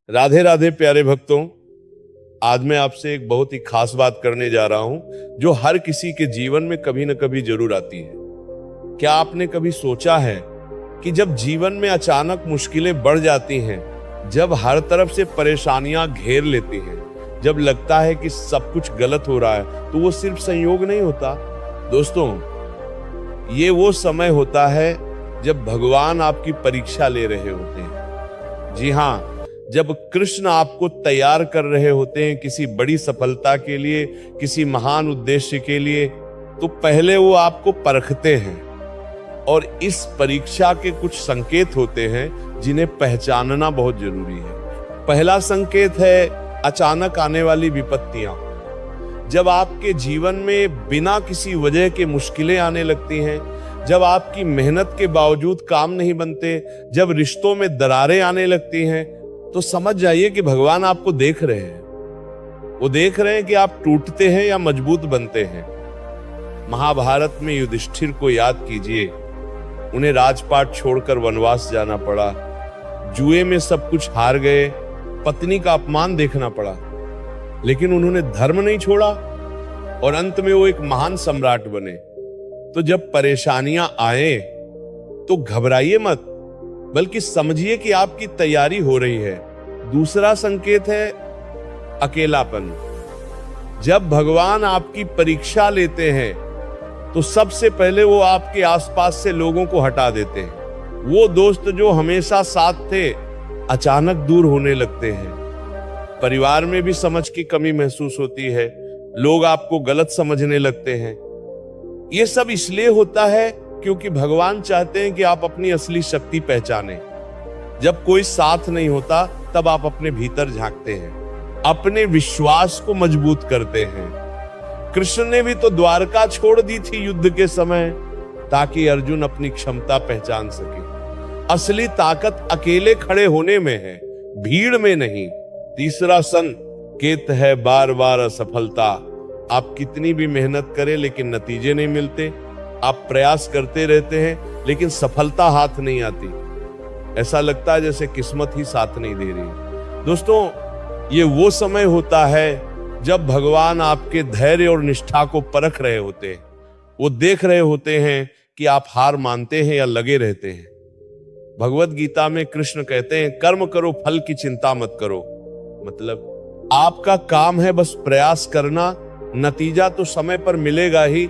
राधे राधे प्यारे भक्तों। आज मैं आपसे एक बहुत ही खास बात करने जा रहा हूं जो हर किसी के जीवन में कभी न कभी जरूर आती है। क्या आपने कभी सोचा है कि जब जीवन में अचानक मुश्किलें बढ़ जाती हैं, जब हर तरफ से परेशानियां घेर लेती हैं, जब लगता है कि सब कुछ गलत हो रहा है, तो वो सिर्फ संयोग नहीं होता दोस्तों, ये वो समय होता है जब भगवान आपकी परीक्षा ले रहे होते हैं। जी हाँ, जब कृष्ण आपको तैयार कर रहे होते हैं किसी बड़ी सफलता के लिए, किसी महान उद्देश्य के लिए, तो पहले वो आपको परखते हैं और इस परीक्षा के कुछ संकेत होते हैं जिन्हें पहचानना बहुत जरूरी है। पहला संकेत है अचानक आने वाली विपत्तियां। जब आपके जीवन में बिना किसी वजह के मुश्किलें आने लगती हैं, जब आपकी मेहनत के बावजूद काम नहीं बनते, जब रिश्तों में दरारें आने लगती हैं, तो समझ जाइए कि भगवान आपको देख रहे हैं। वो देख रहे हैं कि आप टूटते हैं या मजबूत बनते हैं। महाभारत में युधिष्ठिर को याद कीजिए, उन्हें राजपाट छोड़कर वनवास जाना पड़ा, जुए में सब कुछ हार गए, पत्नी का अपमान देखना पड़ा, लेकिन उन्होंने धर्म नहीं छोड़ा और अंत में वो एक महान सम्राट बने। तो जब परेशानियां आए तो घबराइए मत, बल्कि समझिए कि आपकी तैयारी हो रही है। दूसरा संकेत है अकेलापन। जब भगवान आपकी परीक्षा लेते हैं तो सबसे पहले वो आपके आसपास से लोगों को हटा देते हैं। वो दोस्त जो हमेशा साथ थे अचानक दूर होने लगते हैं। परिवार में भी समझ की कमी महसूस होती है, लोग आपको गलत समझने लगते हैं। ये सब इसलिए होता है क्योंकि भगवान चाहते हैं कि आप अपनी असली शक्ति पहचानें। जब कोई साथ नहीं होता तब आप अपने भीतर झांकते हैं, अपने विश्वास को मजबूत करते हैं। कृष्ण ने भी तो द्वारका छोड़ दी थी युद्ध के समय, ताकि अर्जुन अपनी क्षमता पहचान सके। असली ताकत अकेले खड़े होने में है, भीड़ में नहीं। तीसरा संकेत है बार बार असफलता। आप कितनी भी मेहनत करें लेकिन नतीजे नहीं मिलते। आप प्रयास करते रहते हैं लेकिन सफलता हाथ नहीं आती। ऐसा लगता है जैसे किस्मत ही साथ नहीं दे रही। दोस्तों, ये वो समय होता है जब भगवान आपके धैर्य और निष्ठा को परख रहे होते हैं। वो देख रहे होते हैं कि आप हार मानते हैं या लगे रहते हैं। भगवत गीता में कृष्ण कहते हैं, कर्म करो फल की चिंता मत करो। मतलब आपका काम है बस प्रयास करना, नतीजा तो समय पर मिलेगा ही।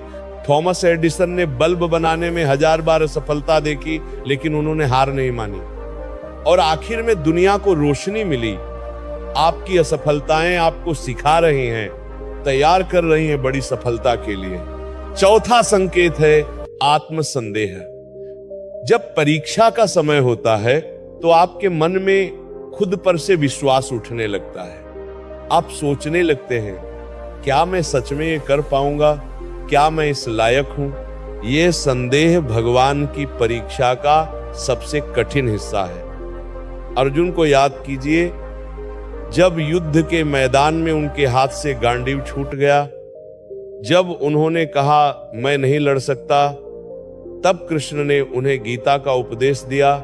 थॉमस एडिसन ने बल्ब बनाने में 1000 बार असफलता देखी, लेकिन उन्होंने हार नहीं मानी और आखिर में दुनिया को रोशनी मिली। आपकी असफलताएं आपको सिखा रही हैं, तैयार कर रही हैं बड़ी सफलता के लिए। चौथा संकेत है आत्मसंदेह। जब परीक्षा का समय होता है तो आपके मन में खुद पर से विश्वास उठने लगता है। आप सोचने लगते हैं, क्या मैं सच में ये कर पाऊंगा? क्या मैं इस लायक हूं? ये संदेह भगवान की परीक्षा का सबसे कठिन हिस्सा है। अर्जुन को याद कीजिए, जब युद्ध के मैदान में उनके हाथ से गांडीव छूट गया, जब उन्होंने कहा मैं नहीं लड़ सकता, तब कृष्ण ने उन्हें गीता का उपदेश दिया,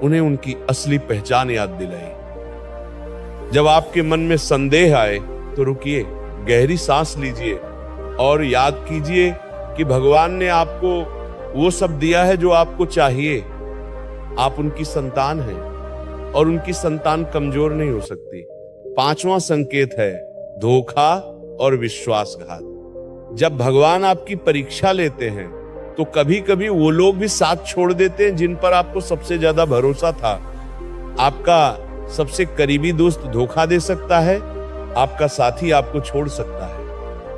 उन्हें उनकी असली पहचान याद दिलाई। जब आपके मन में संदेह आए तो रुकिए, गहरी सांस लीजिए और याद कीजिए कि भगवान ने आपको वो सब दिया है जो आपको चाहिए। आप उनकी संतान हैं और उनकी संतान कमजोर नहीं हो सकती। पांचवा संकेत है धोखा और विश्वासघात। जब भगवान आपकी परीक्षा लेते हैं तो कभी कभी वो लोग भी साथ छोड़ देते हैं जिन पर आपको सबसे ज्यादा भरोसा था। आपका सबसे करीबी दोस्त धोखा दे सकता है, आपका साथी आपको छोड़ सकता है।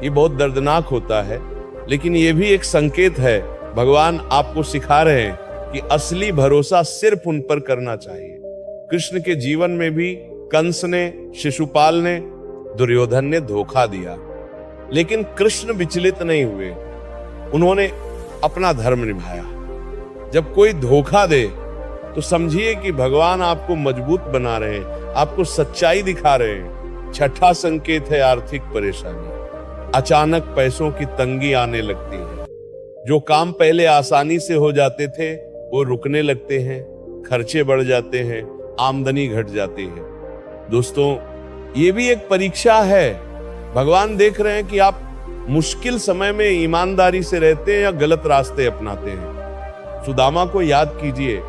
ये बहुत दर्दनाक होता है, लेकिन ये भी एक संकेत है। भगवान आपको सिखा रहे हैं कि असली भरोसा सिर्फ उन पर करना चाहिए। कृष्ण के जीवन में भी कंस ने, शिशुपाल ने, दुर्योधन ने धोखा दिया, लेकिन कृष्ण विचलित नहीं हुए। उन्होंने अपना धर्म निभाया। जब कोई धोखा दे तो समझिए कि भगवान आपको मजबूत बना रहे हैं, आपको सच्चाई दिखा रहे हैं। छठा संकेत है आर्थिक परेशानी। अचानक पैसों की तंगी आने लगती है। जो काम पहले आसानी से हो जाते थे वो रुकने लगते हैं, खर्चे बढ़ जाते हैं, आमदनी घट जाती है। दोस्तों, ये भी एक परीक्षा है। भगवान देख रहे हैं कि आप मुश्किल समय में ईमानदारी से रहते हैं या गलत रास्ते अपनाते हैं। सुदामा को याद कीजिए,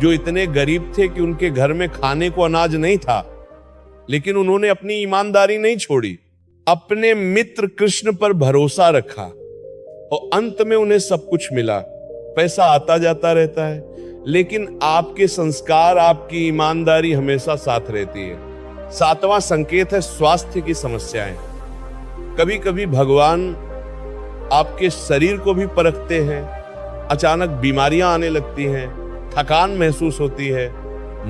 जो इतने गरीब थे कि उनके घर में खाने को अनाज नहीं था, लेकिन उन्होंने अपनी ईमानदारी नहीं छोड़ी, अपने मित्र कृष्ण पर भरोसा रखा और अंत में उन्हें सब कुछ मिला। पैसा आता जाता रहता है, लेकिन आपके संस्कार, आपकी ईमानदारी हमेशा साथ रहती है। 7वां संकेत है स्वास्थ्य की समस्याएं। कभी कभी भगवान आपके शरीर को भी परखते हैं। अचानक बीमारियां आने लगती हैं, थकान महसूस होती है,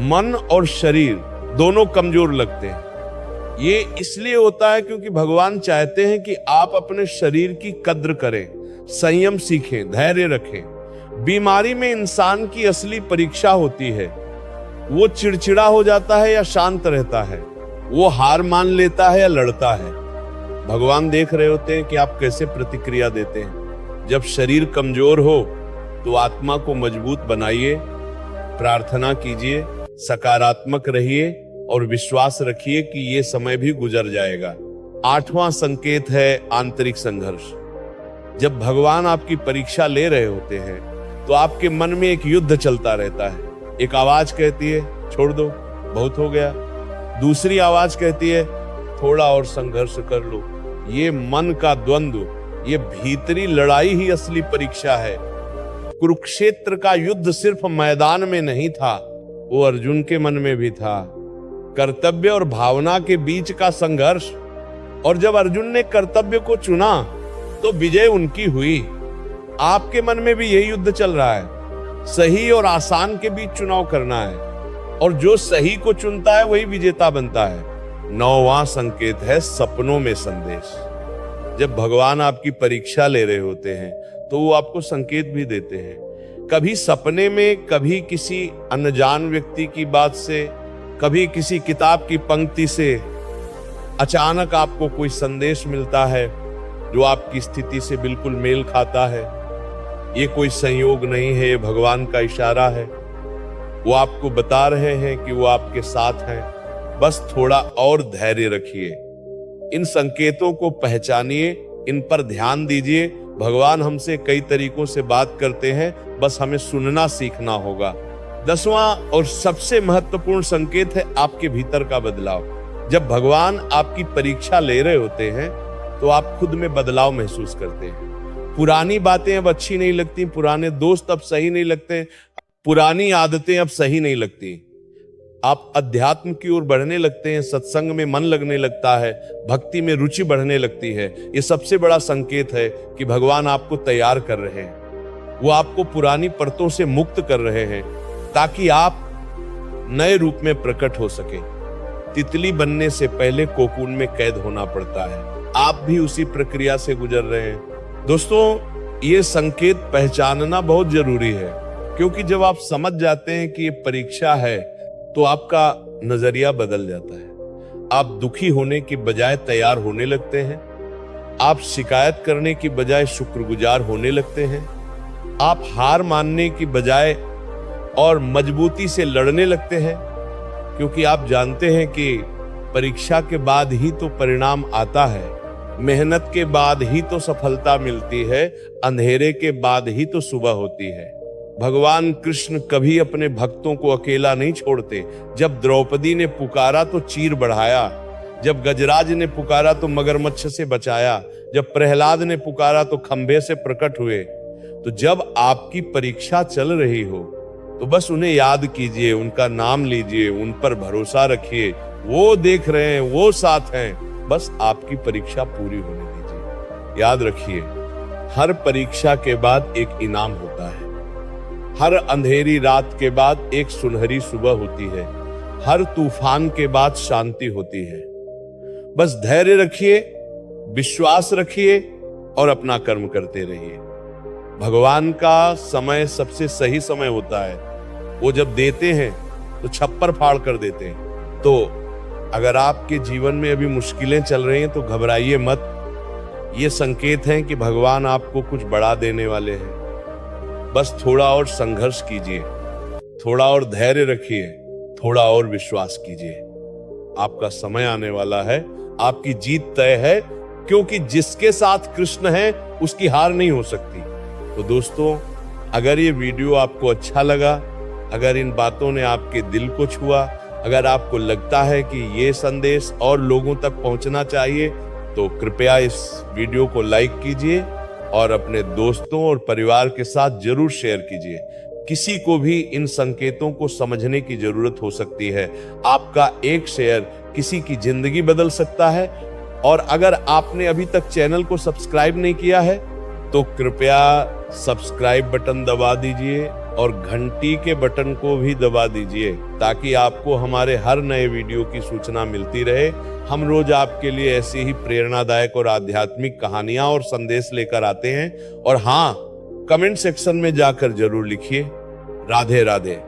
मन और शरीर दोनों कमजोर लगते हैं। ये इसलिए होता है क्योंकि भगवान चाहते हैं कि आप अपने शरीर की कद्र करें, संयम सीखें, धैर्य रखें। बीमारी में इंसान की असली परीक्षा होती है। वो चिड़चिड़ा हो जाता है या शांत रहता है, वो हार मान लेता है या लड़ता है। भगवान देख रहे होते हैं कि आप कैसे प्रतिक्रिया देते हैं। जब शरीर कमजोर हो तो आत्मा को मजबूत बनाइए, प्रार्थना कीजिए, सकारात्मक रहिए और विश्वास रखिए कि ये समय भी गुजर जाएगा। 8वां संकेत है आंतरिक संघर्ष। जब भगवान आपकी परीक्षा ले रहे होते हैं तो आपके मन में एक युद्ध चलता रहता है। एक आवाज कहती है छोड़ दो, बहुत हो गया। दूसरी आवाज कहती है थोड़ा और संघर्ष कर लो। ये मन का द्वंद्व, ये भीतरी लड़ाई ही असली परीक्षा है। कुरुक्षेत्र का युद्ध सिर्फ मैदान में नहीं था, वो अर्जुन के मन में भी था। कर्तव्य और भावना के बीच का संघर्ष। और जब अर्जुन ने कर्तव्य को चुना तो विजय उनकी हुई। आपके मन में भी यही युद्ध चल रहा है। सही और आसान के बीच चुनाव करना है, और जो सही को चुनता है वही विजेता बनता है। 9वां संकेत है सपनों में संदेश। जब भगवान आपकी परीक्षा ले रहे होते हैं तो वो आपको संकेत भी देते हैं। कभी सपने में, कभी किसी अनजान व्यक्ति की बात से, कभी किसी किताब की पंक्ति से अचानक आपको कोई संदेश मिलता है जो आपकी स्थिति से बिल्कुल मेल खाता है। ये कोई संयोग नहीं है, ये भगवान का इशारा है। वो आपको बता रहे हैं कि वो आपके साथ हैं, बस थोड़ा और धैर्य रखिए। इन संकेतों को पहचानिए, इन पर ध्यान दीजिए। भगवान हमसे कई तरीकों से बात करते हैं, बस हमें सुनना सीखना होगा। 10वां और सबसे महत्वपूर्ण संकेत है आपके भीतर का बदलाव। जब भगवान आपकी परीक्षा ले रहे होते हैं तो आप खुद में बदलाव महसूस करते हैं। पुरानी बातें अब अच्छी नहीं लगती, पुराने दोस्त अब सही नहीं लगते, पुरानी आदतें अब सही नहीं लगती। आप अध्यात्म की ओर बढ़ने लगते हैं, सत्संग में मन लगने लगता है, भक्ति में रुचि बढ़ने लगती है। ये सबसे बड़ा संकेत है कि भगवान आपको तैयार कर रहे हैं। वो आपको पुरानी परतों से मुक्त कर रहे हैं ताकि आप नए रूप में प्रकट हो सके। तितली बनने से पहले कोकून में कैद होना पड़ता है। आप भी उसी प्रक्रिया से गुजर रहे हैं। दोस्तों, ये संकेत पहचानना बहुत जरूरी है, क्योंकि जब आप समझ जाते हैं कि ये परीक्षा है तो आपका नजरिया बदल जाता है। आप दुखी होने की बजाय तैयार होने लगते हैं। आप शिकायत करने की बजाय शुक्रगुजार होने लगते हैं। आप हार मानने की बजाय और मजबूती से लड़ने लगते हैं, क्योंकि आप जानते हैं कि परीक्षा के बाद ही तो परिणाम आता है, मेहनत के बाद ही तो सफलता मिलती है, अंधेरे के बाद ही तो सुबह होती है। भगवान कृष्ण कभी अपने भक्तों को अकेला नहीं छोड़ते। जब द्रौपदी ने पुकारा तो चीर बढ़ाया, जब गजराज ने पुकारा तो मगरमच्छ से बचाया, जब प्रहलाद ने पुकारा तो खंभे से प्रकट हुए। तो जब आपकी परीक्षा चल रही हो तो बस उन्हें याद कीजिए, उनका नाम लीजिए, उन पर भरोसा रखिए। वो देख रहे हैं, वो साथ हैं, बस आपकी परीक्षा पूरी होने दीजिए। याद रखिए, हर परीक्षा के बाद एक इनाम होता है। हर अंधेरी रात के बाद एक सुनहरी सुबह होती है। हर तूफान के बाद शांति होती है। बस धैर्य रखिए, विश्वास रखिए और अपना कर्म करते रहिए। भगवान का समय सबसे सही समय होता है। वो जब देते हैं तो छप्पर फाड़ कर देते हैं। तो अगर आपके जीवन में अभी मुश्किलें चल रही हैं तो घबराइए मत। ये संकेत हैं कि भगवान आपको कुछ बड़ा देने वाले हैं। बस थोड़ा और संघर्ष कीजिए, थोड़ा और धैर्य रखिए, थोड़ा और विश्वास कीजिए। आपका समय आने वाला है, आपकी जीत तय है, क्योंकि जिसके साथ कृष्ण है उसकी हार नहीं हो सकती। तो दोस्तों, अगर ये वीडियो आपको अच्छा लगा, अगर इन बातों ने आपके दिल को छुआ, अगर आपको लगता है कि ये संदेश और लोगों तक पहुंचना चाहिए, तो कृपया इस वीडियो को लाइक कीजिए और अपने दोस्तों और परिवार के साथ जरूर शेयर कीजिए। किसी को भी इन संकेतों को समझने की जरूरत हो सकती है। आपका एक शेयर किसी की जिंदगी बदल सकता है। और अगर आपने अभी तक चैनल को सब्सक्राइब नहीं किया है तो कृपया सब्सक्राइब बटन दबा दीजिए और घंटी के बटन को भी दबा दीजिए, ताकि आपको हमारे हर नए वीडियो की सूचना मिलती रहे। हम रोज आपके लिए ऐसी ही प्रेरणादायक और आध्यात्मिक कहानियां और संदेश लेकर आते हैं। और हाँ, कमेंट सेक्शन में जाकर जरूर लिखिए। राधे राधे।